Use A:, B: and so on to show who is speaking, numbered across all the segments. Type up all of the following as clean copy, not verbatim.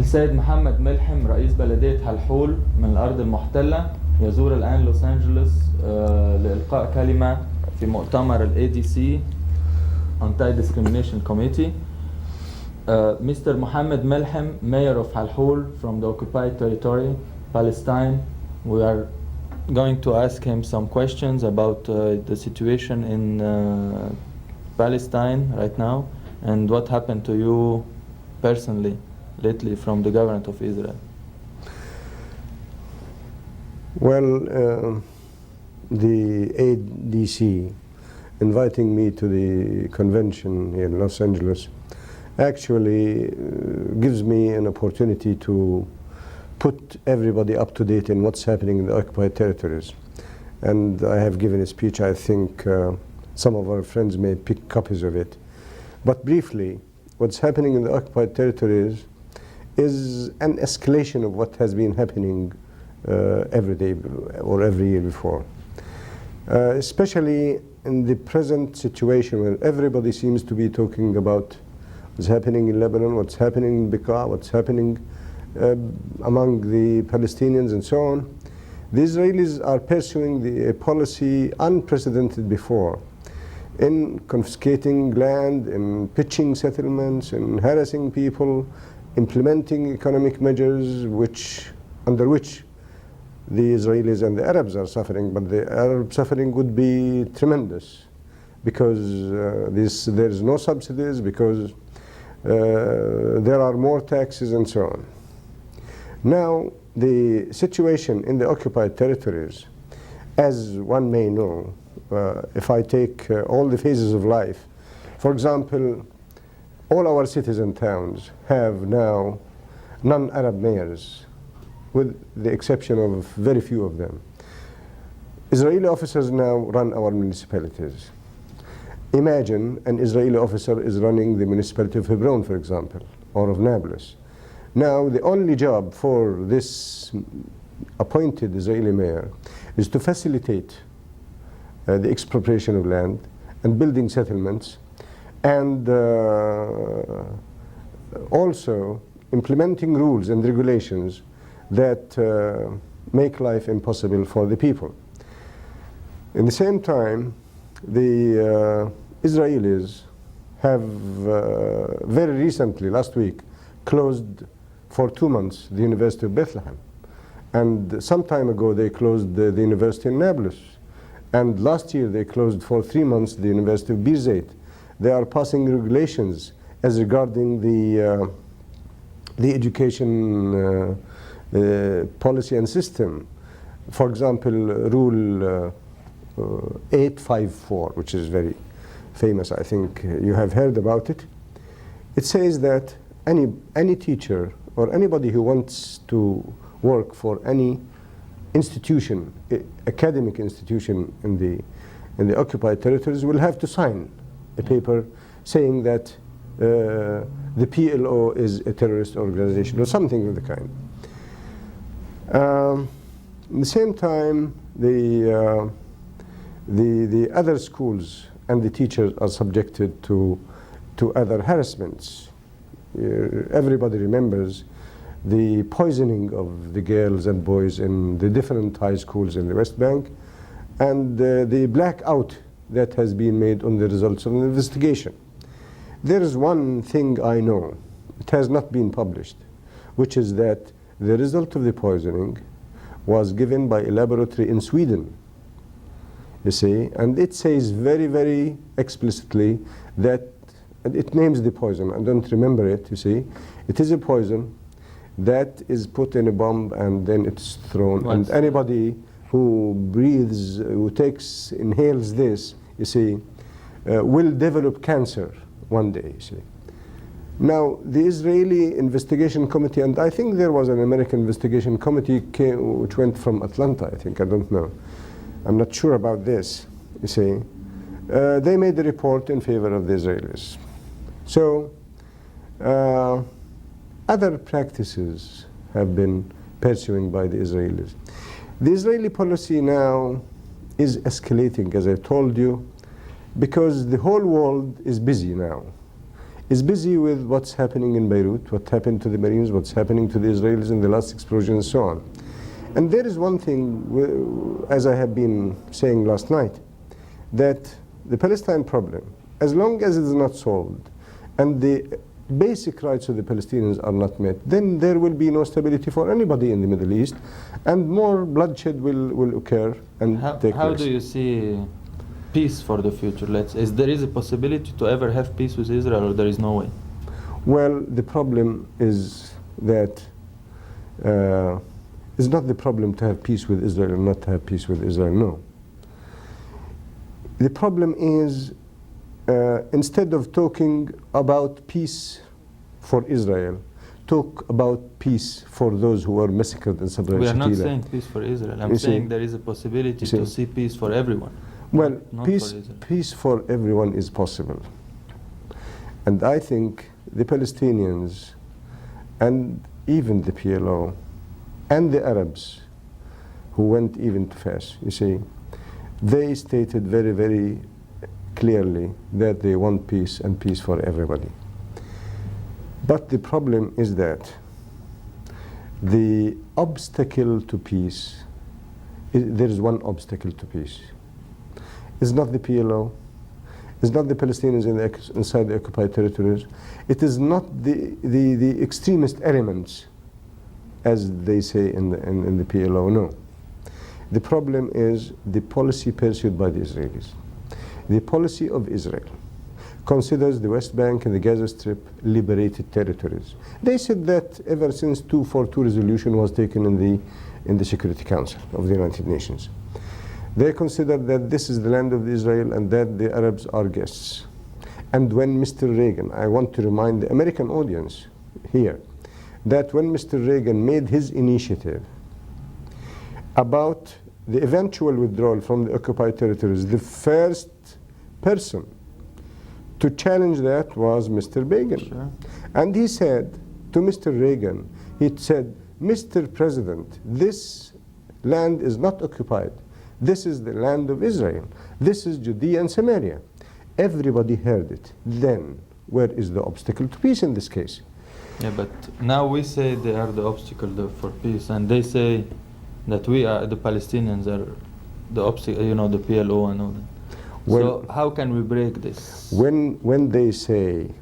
A: السيد محمد ملحم رئيس بلدية حلحول من الأرض المحتلة يزور الآن لوس أنجلوس لإلقاء كلمة في مؤتمر ال ADC Anti-Discrimination Committee. Mr. Mohammed Milhem, Mayor of Halhoul from the occupied territory, Palestine. We are going to ask him some questions about the situation in Palestine right now and what happened to you personally lately from the government of Israel.
B: Well, the ADC inviting me to the convention here in Los Angeles actually gives me an opportunity to put everybody up to date in what's happening in the occupied territories. And I have given a speech. I think some of our friends may pick copies of it. But briefly, what's happening in the occupied territories is an escalation of what has been happening every day or every year before. Especially in the present situation where everybody seems to be talking about what's happening in Lebanon, what's happening in Beirut, what's happening among the Palestinians and so on. The Israelis are pursuing a policy unprecedented before in confiscating land, in pitching settlements, in harassing people, implementing economic measures under which the Israelis and the Arabs are suffering, but the Arab suffering would be tremendous because there is no subsidies, because there are more taxes and so on. Now, the situation in the occupied territories, as one may know, if I take all the phases of life, for example, all our cities and towns have now non-Arab mayors, with the exception of very few of them. Israeli officers now run our municipalities. Imagine an Israeli officer is running the municipality of Hebron, for example, or of Nablus. Now, the only job for this appointed Israeli mayor is to facilitate the expropriation of land and building settlements, and also implementing rules and regulations that make life impossible for the people. In the same time, the Israelis have very recently, last week, closed for 2 months the University of Bethlehem. And some time ago they closed the University in Nablus. And last year they closed for 3 months the University of Beirut. They are passing regulations as regarding the education policy and system. For example, Rule 854, which is very famous, I think you have heard about it. It says that any teacher or anybody who wants to work for any institution, academic institution in the occupied territories, will have to sign a paper saying that the PLO is a terrorist organization or something of the kind. At the same time, the other schools and the teachers are subjected to other harassments. Everybody remembers the poisoning of the girls and boys in the different high schools in the West Bank, and the blackout that has been made on the results of an investigation. There is one thing I know, it has not been published, which is that the result of the poisoning was given by a laboratory in Sweden, you see, and it says very, very explicitly that, and it names the poison, I don't remember it, you see. It is a poison that is put in a bomb and then it's thrown. What? And anybody who breathes, who inhales this, you see, will develop cancer one day, you see. Now, the Israeli investigation committee, and I think there was an American investigation committee which went from Atlanta, I think, I don't know. I'm not sure about this, you see. They made a report in favor of the Israelis. So, other practices have been pursuing by the Israelis. The Israeli policy now is escalating, as I told you, because the whole world is busy now is busy with what's happening in Beirut, what happened to the Marines, what's happening to the Israelis in the last explosion, and so on. And there is one thing, as I have been saying last night, that the Palestine problem, as long as it is not solved, and the basic rights of the Palestinians are not met, then there will be no stability for anybody in the Middle East, and more bloodshed will occur and take place.
A: How do you see peace for the future? Is there a possibility to ever have peace with Israel, or there is no way?
B: Well, the problem is that it's not the problem to have peace with Israel or not to have peace with Israel, no. The problem is instead of talking about peace for Israel, talk about peace for those who are massacred in Sabra and
A: We are not
B: Shatila.
A: saying peace for Israel. I'm saying there is a possibility to see peace for everyone.
B: Well,
A: not
B: peace for everyone is possible. And I think the Palestinians and even the PLO and the Arabs who went even to Fas, you see, they stated very, very clearly that they want peace and peace for everybody. But the problem is that the obstacle to peace, there is one obstacle to peace. It's not the PLO, it's not the Palestinians inside the occupied territories, it is not the extremist elements, as they say in the PLO, no. The problem is the policy pursued by the Israelis. The policy of Israel considers the West Bank and the Gaza Strip liberated territories. They said that ever since 242 resolution was taken in the Security Council of the United Nations. They consider that this is the land of Israel and that the Arabs are guests. And when Mr. Reagan, I want to remind the American audience here, that when Mr. Reagan made his initiative about the eventual withdrawal from the occupied territories, the first person to challenge that was Mr. Begin.
A: Sure.
B: And he said to Mr. Reagan, he said, Mr. President, this land is not occupied. This is the land of Israel. This is Judea and Samaria. Everybody heard it. Then, where is the obstacle to peace in this case?
A: Yeah, but now we say they are the obstacle for peace, and they say that we are, the Palestinians are the obstacle, you know, the PLO and all that. So how can we break this?
B: When they say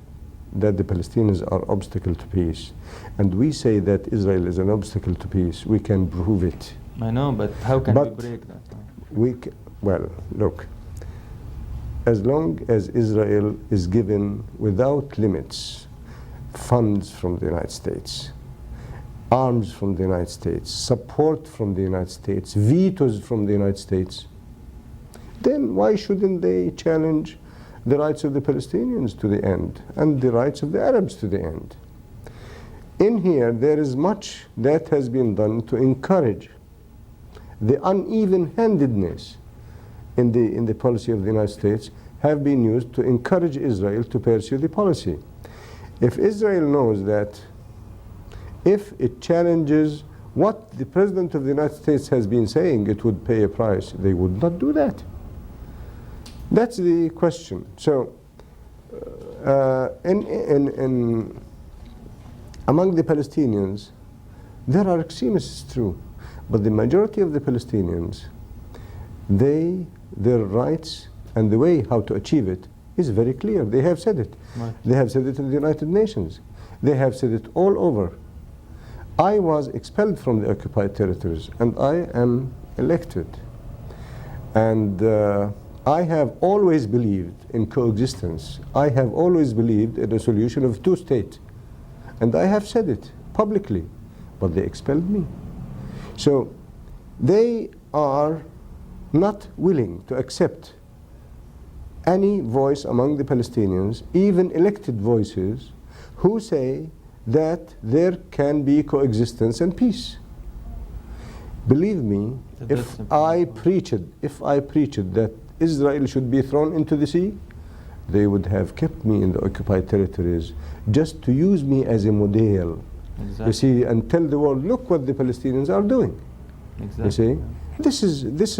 B: that the Palestinians are obstacle to peace, and we say that Israel is an obstacle to peace, we can prove it.
A: I know, but how can we break that?
B: Well, look, as long as Israel is given without limits funds from the United States, arms from the United States, support from the United States, vetoes from the United States, then why shouldn't they challenge the rights of the Palestinians to the end and the rights of the Arabs to the end? In here, there is much that has been done to encourage the uneven-handedness in the policy of the United States have been used to encourage Israel to pursue the policy. If Israel knows that if it challenges what the President of the United States has been saying, it would pay a price, they would not do that. That's the question. So, among the Palestinians, there are extremists, true, but the majority of the Palestinians, their rights and the way how to achieve it is very clear. They have said it.
A: Right.
B: They have said it in the United Nations. They have said it all over. I was expelled from the occupied territories, and I am elected. And I have always believed in coexistence. I have always believed in a solution of two states. And I have said it publicly, but they expelled me. So they are not willing to accept any voice among the Palestinians, even elected voices, who say that there can be coexistence and peace. Believe me, if I preached that Israel should be thrown into the sea, they would have kept me in the occupied territories just to use me as a model.
A: Exactly.
B: You see, and tell the world, look what the Palestinians are doing.
A: Exactly.
B: You see, this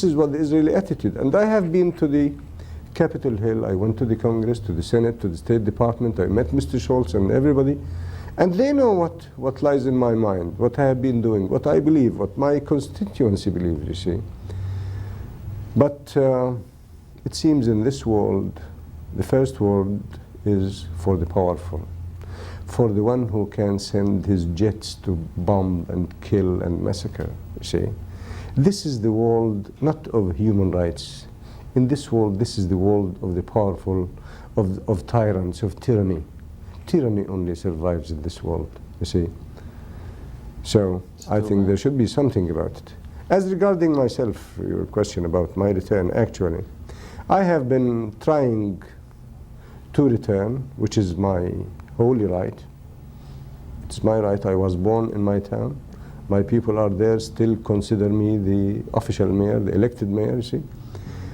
B: is what the Israeli attitude. And I have been to the Capitol Hill, I went to the Congress, to the Senate, to the State Department, I met Mr. Schultz and everybody, and they know what lies in my mind, what I have been doing, what I believe, what my constituency believes, you see. But it seems in this world, the first world is for the powerful, for the one who can send his jets to bomb and kill and massacre, you see. This is the world not of human rights. In this world, this is the world of the powerful, of tyrants, of tyranny. Tyranny only survives in this world, you see. So I think there should be something about it. As regarding myself, your question about my return, actually, I have been trying to return, which is my holy right. It's my right. I was born in my town. My people are there, still consider me the official mayor, the elected mayor, you see.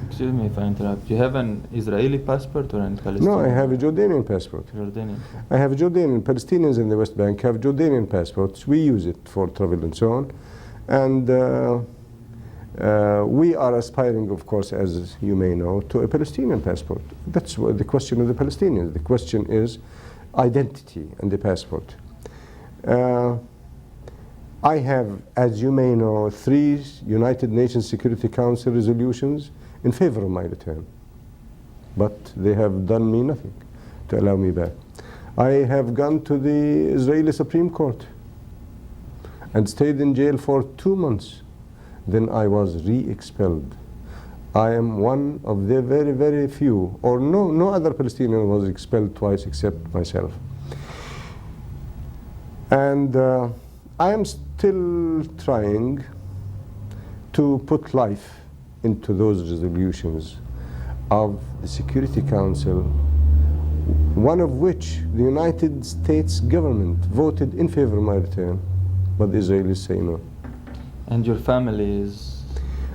A: Excuse me if I interrupt. You have an Israeli passport or an Palestinian?
B: No, I have a Jordanian passport.
A: Jordanian.
B: I have a Jordanian. Palestinians in the West Bank have Jordanian passports. We use it for travel and so on. And we are aspiring, of course, as you may know, to a Palestinian passport. That's the question of the Palestinians. The question is identity and the passport. I have, as you may know, 3 United Nations Security Council resolutions in favor of my return. But they have done me nothing to allow me back. I have gone to the Israeli Supreme Court and stayed in jail for 2 months. Then I was re-expelled. I am one of the very, very few, or no other Palestinian was expelled twice except myself. And I am still trying to put life into those resolutions of the Security Council, one of which the United States government voted in favor of my return, but the Israelis say no.
A: And your family is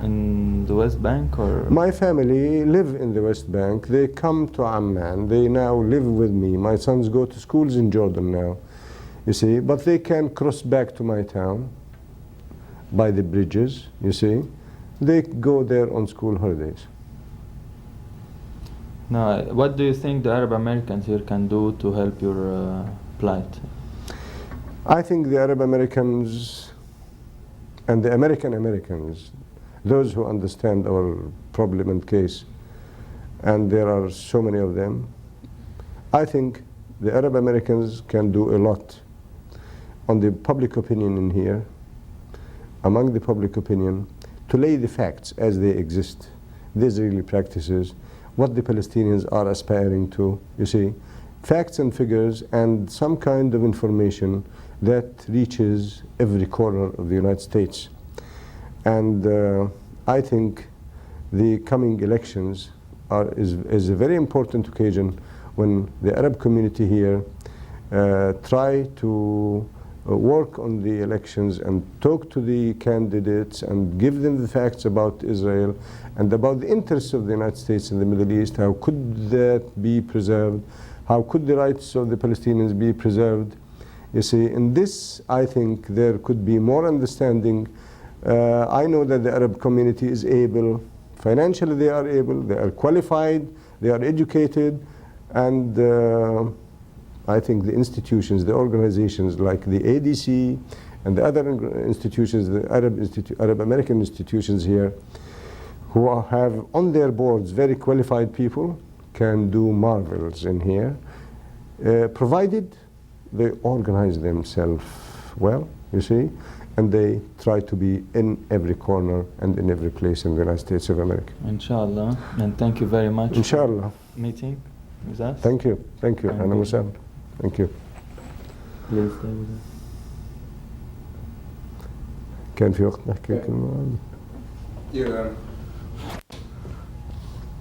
A: in the West Bank, or?
B: My family live in the West Bank. They come to Amman. They now live with me. My sons go to schools in Jordan now, you see, but they can cross back to my town by the bridges, you see. They go there on school holidays.
A: Now, what do you think the Arab Americans here can do to help your plight?
B: I think the Arab Americans and the American Americans, those who understand our problem and case, and there are so many of them, I think the Arab Americans can do a lot on the public opinion in here, among the public opinion, to lay the facts as they exist, the Israeli practices, what the Palestinians are aspiring to, you see, facts and figures and some kind of information that reaches every corner of the United States. And I think the coming elections is a very important occasion when the Arab community here try to work on the elections and talk to the candidates and give them the facts about Israel and about the interests of the United States in the Middle East. How could that be preserved? How could the rights of the Palestinians be preserved? You see, in this, I think there could be more understanding. I know that the Arab community is able, financially they are able, they are qualified, they are educated, and I think the institutions, the organizations like the ADC and the other institutions, the Arab American institutions here, who have on their boards very qualified people, can do marvels in here, provided they organize themselves well, you see, and they try to be in every corner and in every place in the United States of America.
A: Inshallah, and thank you very much.
B: Inshallah.
A: For meeting with us.
B: Thank you. Thank you. Ahlan wa sahlan. Thank you.
A: Please stay with us.
B: كان في وقت نحكي كلمة.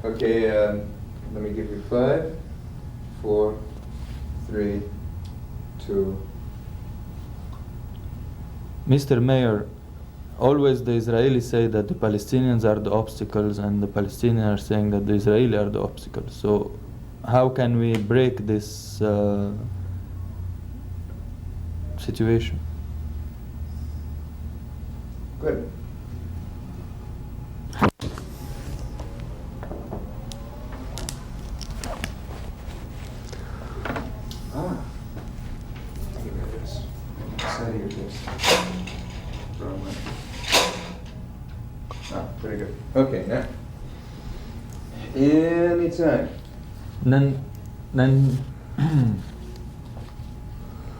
C: Okay, let me give you 5, 4, 3, 2.
A: Mr. Mayor, always the Israelis say that the Palestinians are the obstacles and the Palestinians are saying that the Israelis are the obstacles. So how can we break this situation?
C: Good. Kadi of Wrong one. Very good. Okay, now. Anytime.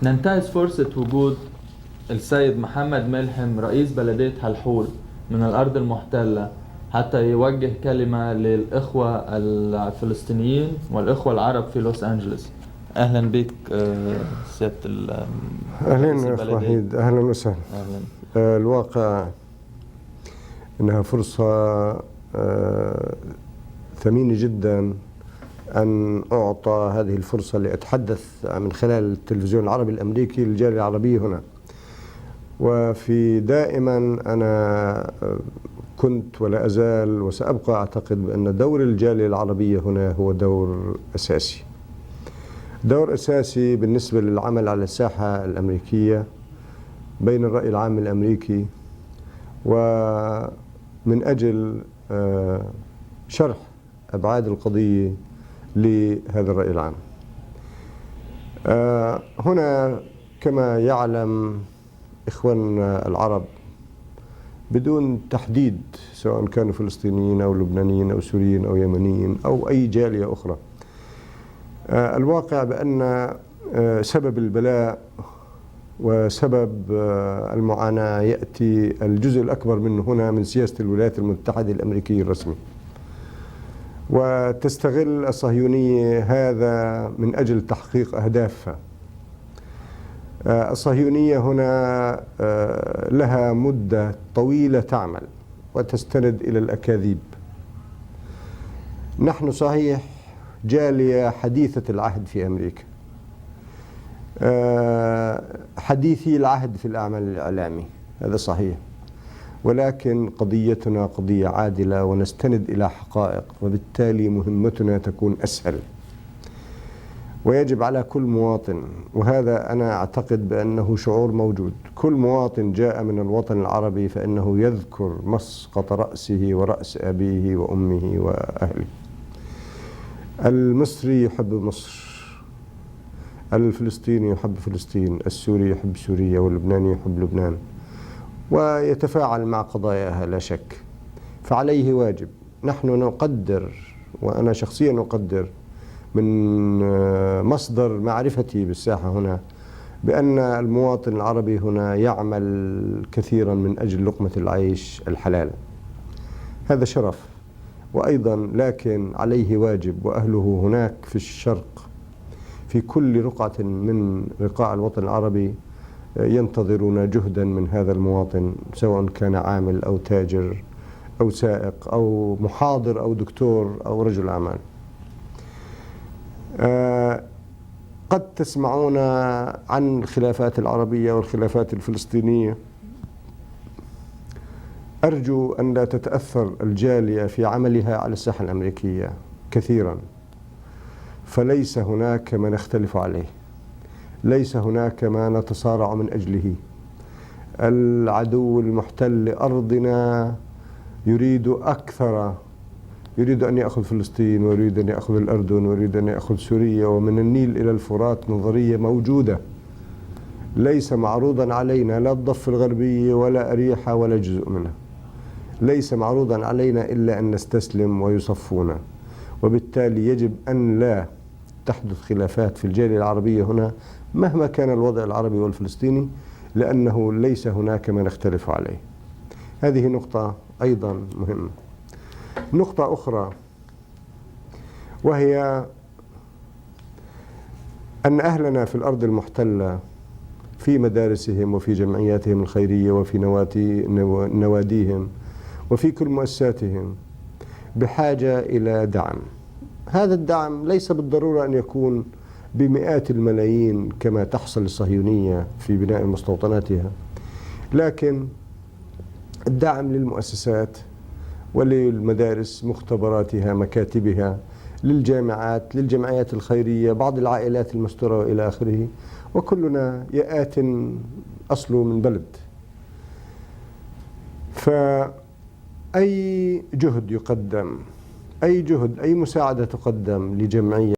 A: ننتهز فرصة وجود السيد محمد ملهم رئيس بلدية حلحول من الأرض المحتلة حتى يوجه كلمة للإخوة الفلسطينيين والإخوة العرب في لوس أنجلوس. أهلا بك سيادة
B: أهلا أخ وحيد، أهلا وسهلا. الواقع أنها فرصة ثمينة جدا أن أعطى هذه الفرصة لأتحدث من خلال التلفزيون العربي الأمريكي للجالية العربية هنا. وفي دائما أنا كنت ولا أزال وسأبقى أعتقد بأن دور الجالية العربية هنا هو دور أساسي، دور أساسي بالنسبة للعمل على الساحة الأمريكية بين الرأي العام الأمريكي ومن أجل شرح أبعاد القضية لهذا الرأي العام. هنا كما يعلم إخواننا العرب بدون تحديد سواء كانوا فلسطينيين أو لبنانيين أو سوريين أو يمنيين أو أي جالية أخرى، الواقع بأن سبب البلاء وسبب المعاناة يأتي الجزء الأكبر منه هنا من سياسة الولايات المتحدة الأمريكية الرسمي، وتستغل الصهيونية هذا من أجل تحقيق أهدافها. الصهيونية هنا لها مدة طويلة تعمل وتستند إلى الأكاذيب. نحن صحيح جالية حديثة العهد في أمريكا، حديثي العهد في الأعمال الإعلامي، هذا صحيح، ولكن قضيتنا قضية عادلة ونستند إلى حقائق، وبالتالي مهمتنا تكون أسهل. ويجب على كل مواطن، وهذا أنا أعتقد بأنه شعور موجود، كل مواطن جاء من الوطن العربي فإنه يذكر مسقط رأسه ورأس أبيه وأمه وأهله. المصري يحب مصر، الفلسطيني يحب فلسطين، السوري يحب سوريا، واللبناني يحب لبنان، ويتفاعل مع قضاياها لا شك. فعليه واجب. نحن نقدر، وأنا شخصيا أقدر من مصدر معرفتي بالساحة هنا بأن المواطن العربي هنا يعمل كثيرا من أجل لقمة العيش الحلال، هذا شرف وأيضا، لكن عليه واجب، وأهله هناك في الشرق في كل رقعة من رقاع الوطن العربي ينتظرون جهدا من هذا المواطن، سواء كان عامل أو تاجر أو سائق أو محاضر أو دكتور أو رجل أعمال. قد تسمعون عن الخلافات العربية والخلافات الفلسطينية. أرجو أن لا تتأثر الجالية في عملها على الساحة الأمريكية كثيرا، فليس هناك ما نختلف عليه، ليس هناك ما نتصارع من أجله. العدو المحتل لأرضنا يريد أكثر، يريد أن يأخذ فلسطين، ويريد أن يأخذ الأردن، ويريد أن يأخذ سوريا، ومن النيل إلى الفرات نظرية موجودة، ليس معروضا علينا لا الضفة الغربية ولا أريحة ولا جزء منها، ليس معروضا علينا إلا أن نستسلم ويصفونا. وبالتالي يجب أن لا تحدث خلافات في الجالية العربية هنا مهما كان الوضع العربي والفلسطيني، لأنه ليس هناك ما نختلف عليه. هذه نقطة أيضا مهمة. نقطة أخرى وهي أن أهلنا في الأرض المحتلة في مدارسهم وفي جمعياتهم الخيرية وفي نواديهم وفي كل مؤسساتهم بحاجة إلى دعم. هذا الدعم ليس بالضرورة أن يكون بمئات الملايين كما تحصل الصهيونية في بناء مستوطناتها، لكن الدعم للمؤسسات وللمدارس، مختبراتها، مكاتبها، للجامعات، للجمعيات الخيرية، بعض العائلات المستورة إلى آخره. وكلنا يآت أصله من بلد، فأي جهد يقدم، أي جهد، أي مساعدة تقدم لجمعية